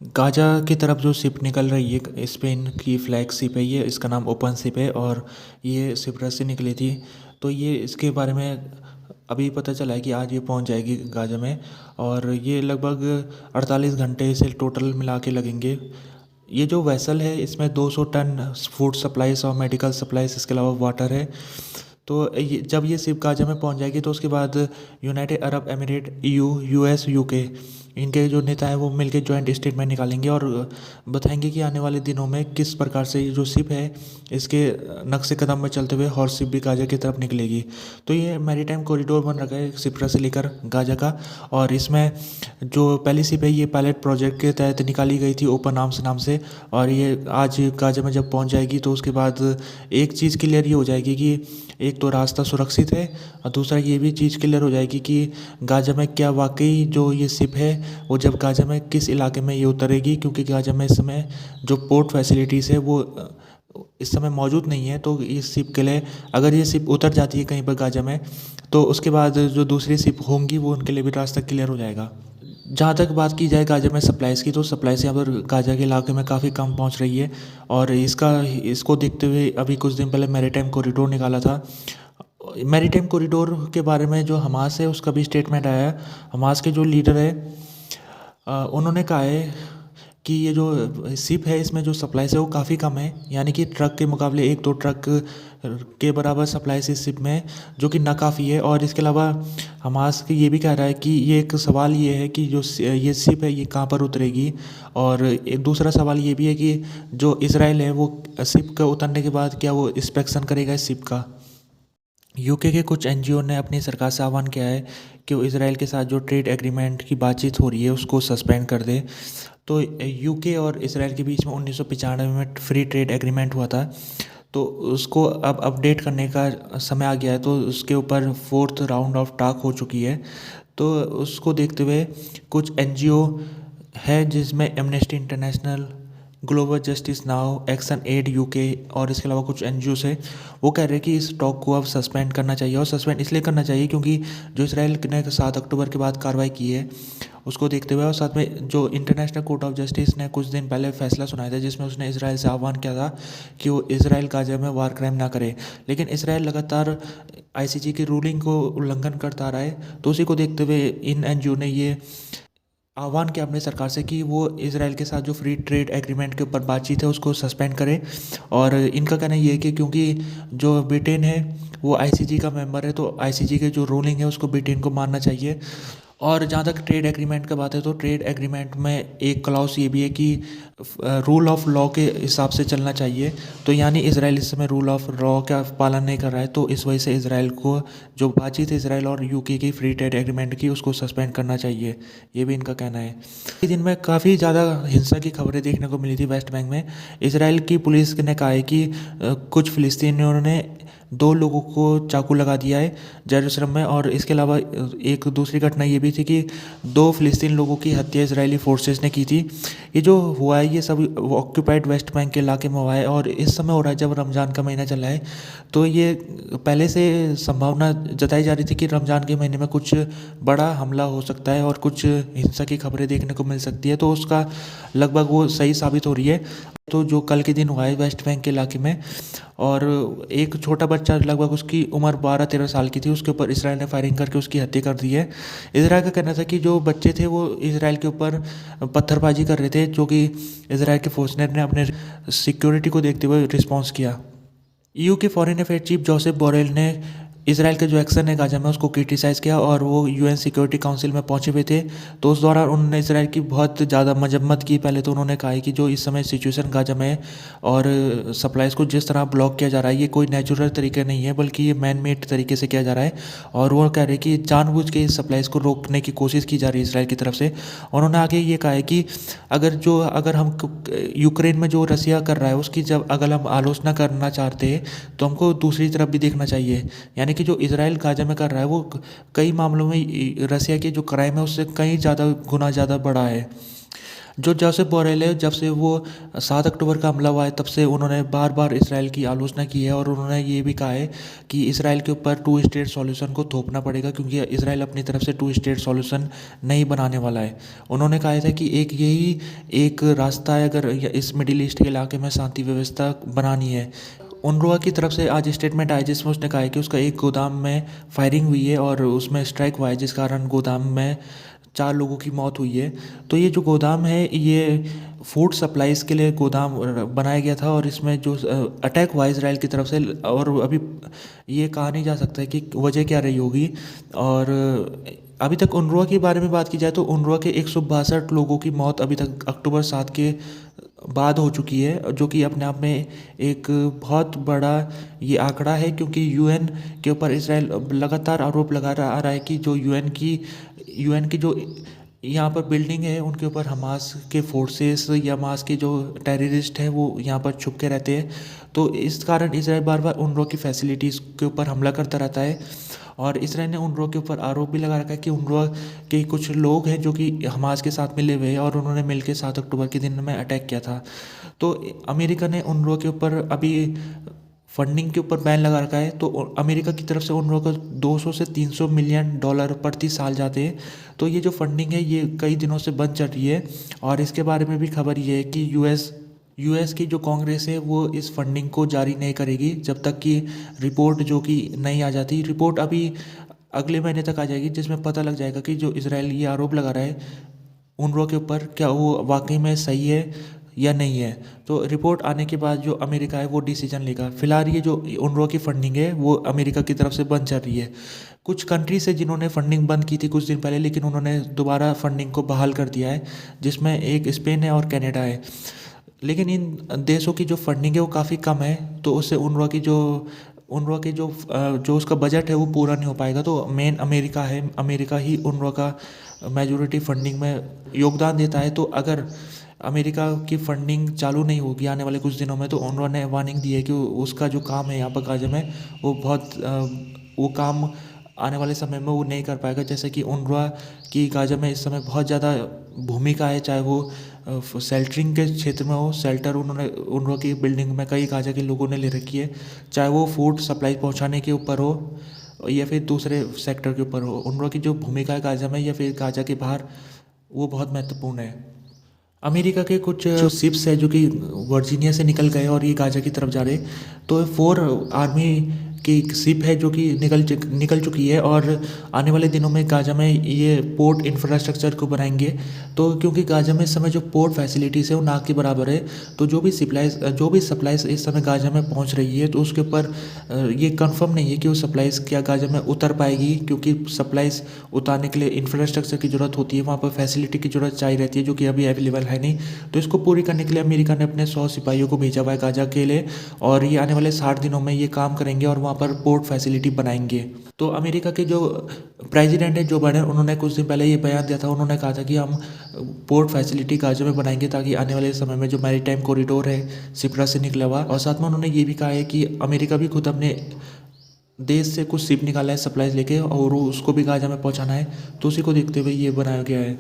Gaza की तरफ जो शिप निकल रही है, स्पेन की फ्लैग शिप है ये, इसका नाम ओपन शिप है और ये सिप्रस से निकली थी। तो ये इसके बारे में अभी पता चला है कि आज ये पहुंच जाएगी गाज़ा में। और ये लगभग 48 घंटे से टोटल मिला के लगेंगे। ये जो वेसल है इसमें 200 टन फूड सप्लाईज और मेडिकल सप्लाईज, इसके अलावा वाटर है। तो जब ये शिप गाज़ा में पहुंच जाएगी तो उसके बाद United Arab emirate, EU, US, UK, इनके जो नेता हैं वो मिलकर जॉइंट स्टेटमेंट निकालेंगे और बताएंगे कि आने वाले दिनों में किस प्रकार से ये जो शिप है इसके नक्शे कदम में चलते हुए हॉट शिप भी गाज़ा की तरफ निकलेगी। तो ये मैरीटाइम कॉरिडोर बन रखा है सिप्रा से लेकर गाज़ा का। और इसमें जो पहली शिप है ये पायलट प्रोजेक्ट के तहत निकाली गई थी, ओपन आर्म्स नाम से। और ये आज गाज़ा में जब पहुंच जाएगी तो उसके बाद एक चीज़ क्लियर ये हो जाएगी कि एक तो रास्ता सुरक्षित है और दूसरा ये भी चीज़ क्लियर हो जाएगी कि गाज़ा में क्या वाकई जो ये शिप है वो जब गाज़ा में किस इलाके में ये उतरेगी, क्योंकि गाज़ा में इस समय जो पोर्ट फैसिलिटीज़ है वो इस समय मौजूद नहीं है। तो इस शिप के लिए अगर ये शिप उतर जाती है कहीं पर गाज़ा में तो उसके बाद जो दूसरी शिप होंगी वो उनके लिए भी रास्ता क्लियर हो जाएगा। जहाँ तक बात की जाए गाज़ा में सप्लाईज़ की, तो सप्लाईज़ यहाँ पर गाज़ा के इलाके में काफ़ी कम पहुँच रही है। और इसको देखते हुए अभी कुछ दिन पहले मैरीटाइम कॉरिडोर निकाला था। मैरीटाइम कॉरिडोर के बारे में जो हमास है उसका भी स्टेटमेंट आया है। हमास के जो लीडर है उन्होंने कहा है कि ये जो शिप है इसमें जो सप्लाईज़ है वो काफ़ी कम है, यानी कि ट्रक के मुकाबले एक दो ट्रक के बराबर सप्लाईज इस शिप में, जो कि नाकाफ़ी है। और इसके अलावा हमास ये भी कह रहा है कि ये एक सवाल ये है कि जो ये शिप है ये कहाँ पर उतरेगी। और एक दूसरा सवाल ये भी है कि जो इसराइल है वो शिप का उतरने के बाद क्या वो इंस्पेक्शन करेगा इस शिप का। यूके के कुछ एनजीओ ने अपनी सरकार से आह्वान किया है कि वो इसराइल के साथ जो ट्रेड एग्रीमेंट की बातचीत हो रही है उसको सस्पेंड कर दे। तो यूके और इसराइल के बीच में 1995 में फ्री ट्रेड एग्रीमेंट हुआ था। तो उसको अब अपडेट करने का समय आ गया है, तो उसके ऊपर फोर्थ राउंड ऑफ टॉक हो चुकी है। तो उसको देखते हुए कुछ एनजीओ है जिसमें Amnesty International, Global Justice Now, Action Aid UK और इसके अलावा कुछ एनजीओ है, वो कह रहे हैं कि इस टॉक को अब सस्पेंड करना चाहिए। और सस्पेंड इसलिए करना चाहिए क्योंकि जो इसराइल ने 7 अक्टूबर के बाद कार्रवाई की है उसको देखते हुए, और साथ में जो इंटरनेशनल कोर्ट ऑफ जस्टिस ने कुछ दिन पहले फैसला सुनाया था जिसमें उसने इसराइल से आह्वान किया था कि वो इसराइल गाज़ा में वार क्राइम ना करे। लेकिन इसराइल लगातार आईसीजे की रूलिंग को उल्लंघन करता आ रहा है। तो उसी को देखते हुए इन एनजीओ ने ये आह्वान किया अपनी सरकार से कि वो इसराइल के साथ जो फ्री ट्रेड एग्रीमेंट के ऊपर बातचीत है उसको सस्पेंड करे। और इनका कहना ये है कि क्योंकि जो ब्रिटेन है वो आईसीजे का मेंबर है, तो आईसीजे के जो रूलिंग है उसको ब्रिटेन को मानना चाहिए। और जहाँ तक ट्रेड एग्रीमेंट का बात है तो ट्रेड एग्रीमेंट में एक क्लॉज ये भी है कि रूल ऑफ लॉ के हिसाब से चलना चाहिए। तो यानी इसराइल इस समय रूल ऑफ लॉ का पालन नहीं कर रहा है, तो इस वजह से इसराइल को जो बातचीत है इसराइल और यूके की फ्री ट्रेड एग्रीमेंट की उसको सस्पेंड करना चाहिए, ये भी इनका कहना है। इस दिन में काफ़ी ज़्यादा हिंसा की खबरें देखने को मिली थी वेस्ट बैंक में। इसराइल की पुलिस ने कहा है कि कुछ फिलिस्तीनियों ने 2 लोगों को चाकू लगा दिया है जेरूसलम में। और इसके अलावा एक दूसरी घटना ये भी थी कि 2 फिलिस्तीन लोगों की हत्या इजरायली फोर्सेस ने की थी। ये जो हुआ है ये सब ऑक्यूपाइड वेस्ट बैंक के इलाके में हुआ है और इस समय हो रहा है जब रमज़ान का महीना चल रहा है। तो ये पहले से संभावना जताई जा रही थी कि रमज़ान के महीने में कुछ बड़ा हमला हो सकता है और कुछ हिंसा की खबरें देखने को मिल सकती है, तो उसका लगभग वो सही साबित हो रही है। तो जो कल के दिन हुआ है वेस्ट बैंक के इलाके में, और एक छोटा बच्चा लगभग उसकी उम्र 12-13 साल की थी, उसके ऊपर इसराइल ने फायरिंग करके उसकी हत्या कर दी है। इसराइल का कहना था कि जो बच्चे थे वो इसराइल के ऊपर पत्थरबाजी कर रहे थे, जो कि इसराइल के फोर्सनेट ने अपने सिक्योरिटी को देखते हुए रिस्पॉन्स किया। ईयू के foreign affair chief Joseph Borrell ने इसराइल का जो एक्शन है गाजा में उसको क्रिटिसाइज़ किया और वो यूएन सिक्योरिटी काउंसिल में पहुंचे हुए थे। तो उस दौरान उन्होंने इसराइल की बहुत ज़्यादा मजम्मत की। पहले तो उन्होंने कहा है कि जो इस समय सिचुएशन गाजा में है और सप्लाईज़ को जिस तरह ब्लॉक किया जा रहा है ये कोई नेचुरल तरीके नहीं है, बल्कि ये मैन मेड तरीके से किया जा रहा है। और वो कह रहे हैं कि जानबूझ के इस सप्लाईज़ को रोकने की कोशिश की जा रही है इसराइल की तरफ से। उन्होंने आगे ये कहा है कि अगर हम यूक्रेन में जो रसिया कर रहा है उसकी जब अगर हम आलोचना करना चाहते हैं तो हमको दूसरी तरफ भी देखना चाहिए। यानी कि जो इसराइल गाजा में कर रहा है वो कई मामलों में रसिया के जो क्राइम है उससे कई ज़्यादा गुना ज़्यादा बड़ा है। जो जोसेफ बोरेल है, जब से वो 7 अक्टूबर का हमला हुआ है तब से उन्होंने बार बार इसराइल की आलोचना की है और उन्होंने ये भी कहा है कि इसराइल के ऊपर टू स्टेट सॉल्यूशन को थोपना पड़ेगा, क्योंकि इसराइल अपनी तरफ से टू स्टेट सॉल्यूशन नहीं बनाने वाला है। उन्होंने कहा था कि एक यही एक रास्ता है अगर इस मिडिल ईस्ट के इलाके में शांति व्यवस्था बनानी है। UNRWA की तरफ से आज स्टेटमेंट आया जिसमें उसने कहा है कि उसका एक गोदाम में फायरिंग हुई है और उसमें स्ट्राइक हुआ है, जिस कारण गोदाम में 4 लोगों की मौत हुई है। तो ये जो गोदाम है ये फूड सप्लाईज़ के लिए गोदाम बनाया गया था और इसमें जो अटैक हुआ इसराइल की तरफ से, और अभी ये कहा नहीं जा सकता है कि वजह क्या रही होगी। और अभी तक UNRWA के बारे में बात की जाए तो UNRWA के 162 लोगों की मौत अभी तक अक्टूबर 7 के बाद हो चुकी है, जो कि अपने आप में एक बहुत बड़ा ये आंकड़ा है, क्योंकि UN के ऊपर इसराइल लगातार आरोप लगा रहा है कि जो UN की जो यहाँ पर बिल्डिंग है उनके ऊपर हमास के फोर्सेस या हमास के जो टेररिस्ट हैं वो यहाँ पर छुप के रहते हैं। तो इस कारण इसराइल बार बार UNRWA की फैसिलिटीज़ के ऊपर हमला करता रहता है। और इसराइल ने UNRWA के ऊपर आरोप भी लगा रखा है कि UNRWA के कुछ लोग हैं जो कि हमास के साथ मिले हुए हैं और उन्होंने मिलकर 7 अक्टूबर के दिन में अटैक किया था। तो अमेरिका ने UNRWA के ऊपर अभी फंडिंग के ऊपर बैन लगा रखा है। तो अमेरिका की तरफ से UNRWA को 200 से 300 मिलियन डॉलर प्रति साल जाते हैं। तो ये जो फंडिंग है ये कई दिनों से बंद चल रही है। और इसके बारे में भी खबर ये है कि यूएस की जो कांग्रेस है वो इस फंडिंग को जारी नहीं करेगी जब तक कि रिपोर्ट जो कि नहीं आ जाती। रिपोर्ट अभी अगले महीने तक आ जाएगी, जिसमें पता लग जाएगा कि जो इसराइल ये आरोप लगा रहा है UNRWA के ऊपर क्या वो वाकई में सही है या नहीं है। तो रिपोर्ट आने के बाद जो अमेरिका है वो डिसीजन लेगा। फिलहाल ये जो UNRWA की फंडिंग है वो अमेरिका की तरफ से बंद चल रही है। कुछ कंट्रीज है जिन्होंने फंडिंग बंद की थी कुछ दिन पहले, लेकिन उन्होंने दोबारा फंडिंग को बहाल कर दिया है, जिसमें एक स्पेन है और कनाडा है। लेकिन इन देशों की जो फंडिंग है वो काफ़ी कम है, तो उससे UNRWA के जो उसका बजट है वो पूरा नहीं हो पाएगा। तो मेन अमेरिका है, अमेरिका ही UNRWA का मेजॉरिटी फंडिंग में योगदान देता है। तो अगर अमेरिका की फंडिंग चालू नहीं होगी आने वाले कुछ दिनों में, तो UNRWA ने वार्निंग दी है कि उसका जो काम है यहाँ पर गाजा में वो काम आने वाले समय में वो नहीं कर पाएगा। जैसे कि UNRWA की गाजा में इस समय बहुत ज़्यादा भूमिका है, चाहे वो शेल्टरिंग के क्षेत्र में हो, शेल्टर उन्होंने UNRWA की बिल्डिंग में कई गाजा के लोगों ने ले रखी है, चाहे वो फूड सप्लाई पहुँचाने के ऊपर हो या फिर दूसरे सेक्टर के ऊपर हो। UNRWA की जो भूमिका है गाजा में या फिर गाजा के बाहर वो बहुत महत्वपूर्ण है। अमेरिका के कुछ शिप्स है जो कि वर्जीनिया से निकल गए और ये गाजा की तरफ जा रहे। तो 4 आर्मी की शिप है जो कि निकल चुकी है और आने वाले दिनों में गाजा में ये पोर्ट इंफ्रास्ट्रक्चर को बनाएंगे। तो क्योंकि गाजा में इस समय जो पोर्ट फैसिलिटीज़ है वो ना के बराबर है, तो जो भी सप्लाईज इस समय गाजा में पहुंच रही है तो उसके ऊपर ये कंफर्म नहीं है कि वो सप्लाईज क्या गाजा में उतर पाएगी, क्योंकि सप्लाईज उतारने के लिए इंफ्रास्ट्रक्चर की ज़रूरत होती है, वहाँ पर फैसिलिटी की ज़रूरत चाहिए रहती है जो कि अभी अवेलेबल है नहीं। तो इसको पूरी करने के लिए अमेरिका ने अपने 100 सिपाहियों को भेजा हुआ है गाजा के लिए, और ये आने वाले 60 दिनों में ये काम करेंगे और वहाँ पर पोर्ट फैसिलिटी बनाएंगे। तो अमेरिका के जो प्रेसिडेंट है जो बाइडेन, उन्होंने कुछ दिन पहले ये बयान दिया था। उन्होंने कहा था कि हम पोर्ट फैसिलिटी गाजा में बनाएंगे ताकि आने वाले समय में जो मैरीटाइम कॉरिडोर है सिप्रस से निकला हुआ, और साथ में उन्होंने ये भी कहा है कि अमेरिका भी खुद अपने देश से कुछ शिप निकाला है सप्लाईज लेके और उसको भी गाजा में पहुँचाना है। तो उसी को देखते हुए ये बनाया गया है।